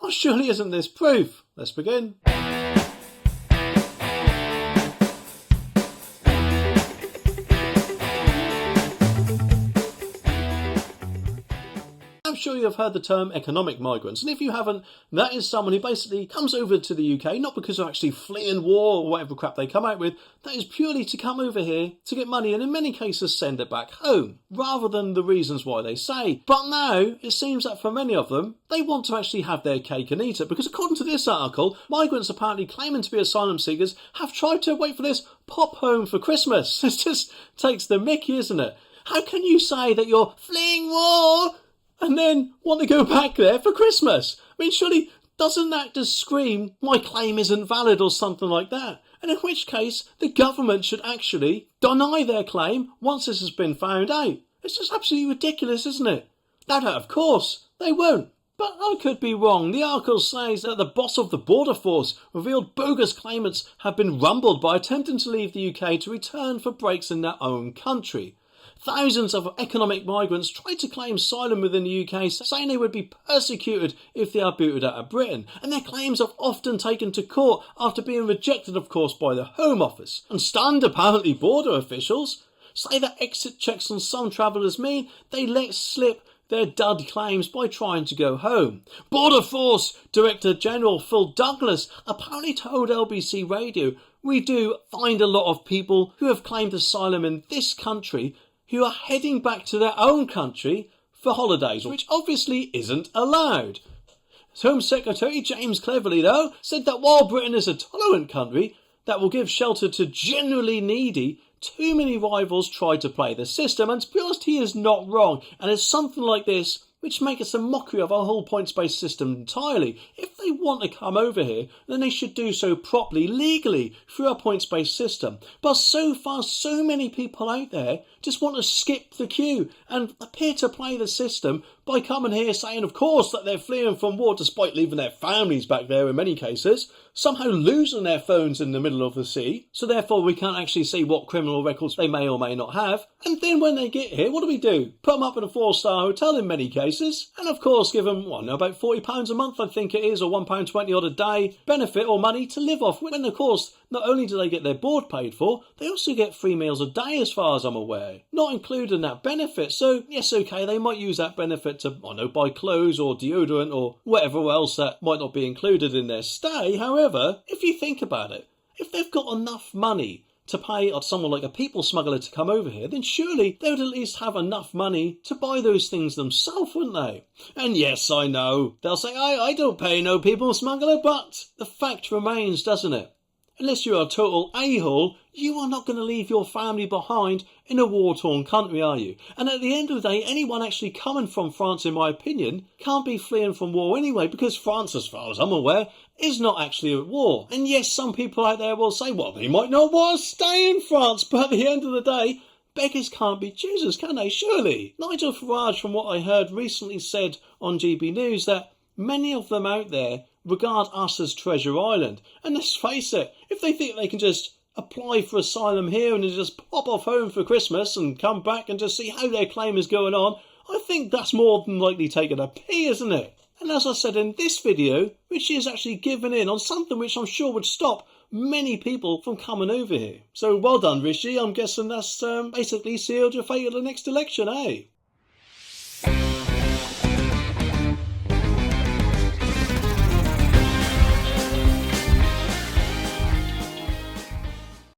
Oh, surely isn't this proof? Let's begin. I'm sure you've heard the term economic migrants, and if you haven't, that is someone who basically comes over to the UK, not because they're actually fleeing war or whatever crap they come out with, that is purely to come over here to get money and in many cases send it back home, rather than the reasons why they say. But now, it seems that for many of them, they want to actually have their cake and eat it, because according to this article, migrants apparently claiming to be asylum seekers have tried to, wait for this, pop home for Christmas. It just takes the mickey, isn't it? How can you say that you're fleeing war and then want to go back there for Christmas? I mean, surely doesn't that just scream, my claim isn't valid or something like that? And in which case, the government should actually deny their claim once this has been found out. It's just absolutely ridiculous, isn't it? Now, of course, they won't. But I could be wrong. The article says that the boss of the border force revealed bogus claimants have been rumbled by attempting to leave the UK to return for breaks in their own country. Thousands of economic migrants tried to claim asylum within the UK, saying they would be persecuted if they are booted out of Britain, and their claims have often taken to court after being rejected, of course, by the Home Office. And stunned, apparently, border officials say that exit checks on some travellers mean they let slip their dud claims by trying to go home. Border Force Director General Phil Douglas apparently told LBC Radio, "We do find a lot of people who have claimed asylum in this country who are heading back to their own country for holidays, which obviously isn't allowed." Home Secretary James Cleverly, though, said that while Britain is a tolerant country that will give shelter to genuinely needy, too many rivals try to play the system, and to be honest, he is not wrong, and it's something like this which makes a mockery of our whole points-based system entirely. If they want to come over here, then they should do so properly, legally, through our points-based system. But so far, so many people out there just want to skip the queue and appear to play the system by coming here saying, of course, that they're fleeing from war despite leaving their families back there in many cases, somehow losing their phones in the middle of the sea, so therefore we can't actually see what criminal records they may or may not have. And then when they get here, what do? Put them up in a 4-star hotel in many cases, and of course give them, about £40 a month, I think it is, or £1.20 odd a day, benefit or money to live off. When, of course, not only do they get their board paid for, they also get 3 meals a day as far as I'm aware, not including that benefit. So, yes, okay, they might use that benefit to, buy clothes or deodorant or whatever else that might not be included in their stay. However, if you think about it, if they've got enough money to pay someone like a people smuggler to come over here, then surely they would at least have enough money to buy those things themselves, wouldn't they? And yes, I know, they'll say, I don't pay no people smuggler, but the fact remains, doesn't it? Unless you're a total a-hole, you are not going to leave your family behind in a war-torn country, are you? And at the end of the day, anyone actually coming from France, in my opinion, can't be fleeing from war anyway, because France, as far as I'm aware, is not actually at war. And yes, some people out there will say, well, they might not want to stay in France, but at the end of the day, beggars can't be choosers, can they? Surely. Nigel Farage, from what I heard recently, said on GB News that many of them out there regard us as Treasure Island. And let's face it, if they think they can just apply for asylum here and just pop off home for Christmas and come back and just see how their claim is going on, I think that's more than likely taking a pee, isn't it? And as I said in this video, Rishi is actually giving in on something which I'm sure would stop many people from coming over here. So well done, Rishi. I'm guessing that's basically sealed your fate at the next election, eh?